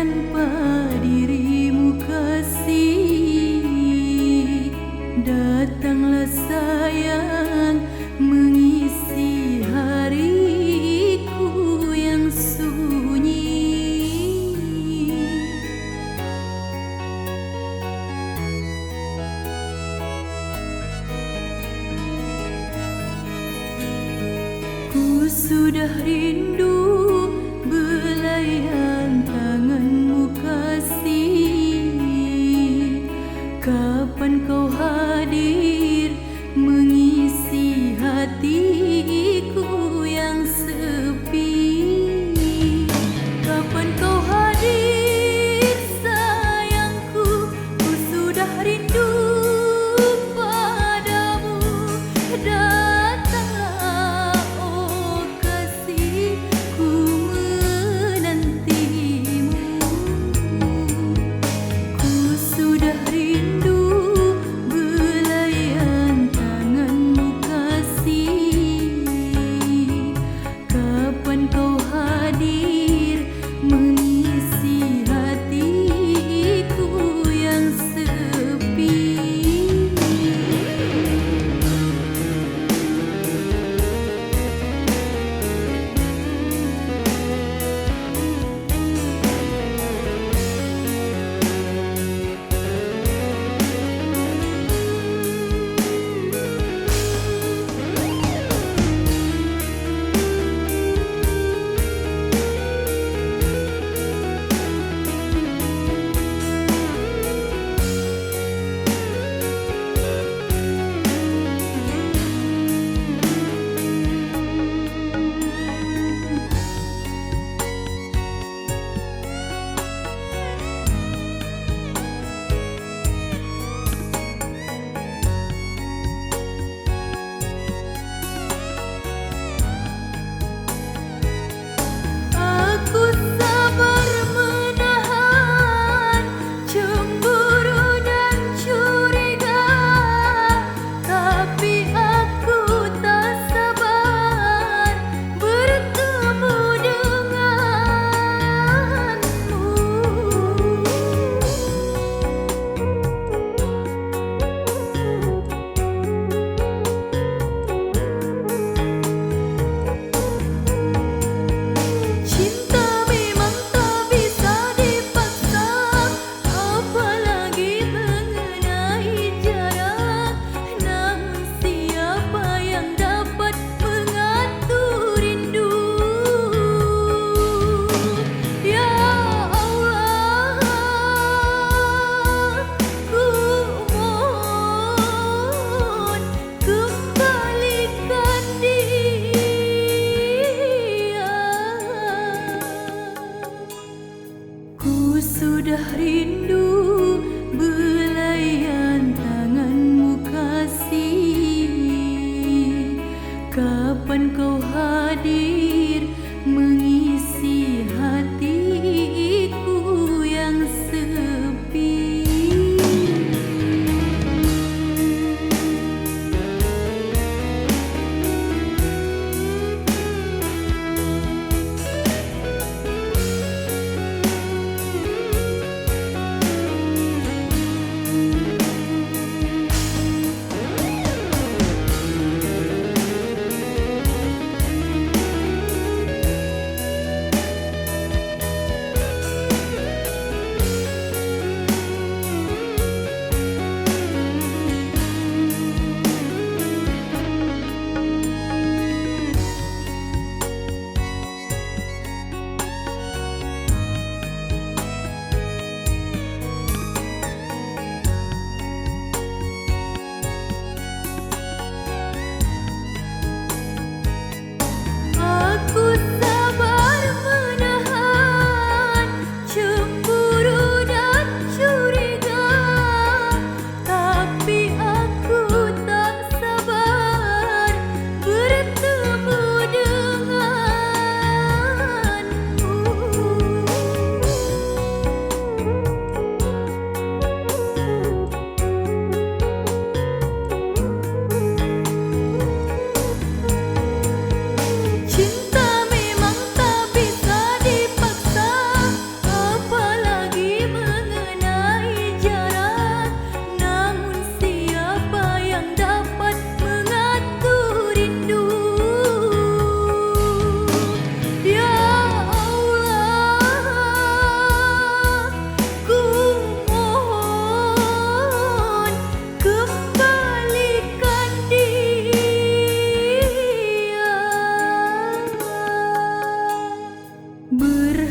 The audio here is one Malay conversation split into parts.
tanpa dirimu kasih. Datanglah sayang mengisi hariku yang sunyi. Ku sudah rindu belayan tanganmu kasih. Kapan kau hadir mengisi hatiku yang sepi? Kapan kau hadir sayangku? Ku sudah rindu padamu. Datanglah oh kasih, ku menantimu. Ku sudah rindu belayan tanganmu kasih. Kapan kau hadir mengisi hatiku yang sepi? Aku sabar menahan cemburu dan curiga, tapi aku tak sabar bertemu denganmu. Cinta memang tak bisa dipaksa, apalagi mengenai jarak. Namun siapa yang dapat mengatur rindu? Ya Allah, ku mohon kembalikan dia. Ku sudah rindu belayan tanganmu kasih. Kapan kau hadir mengisi hatiku yang sepi?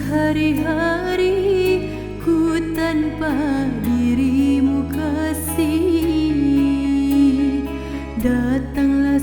sehari-hari ku tanpa dirimu kasih. Datanglah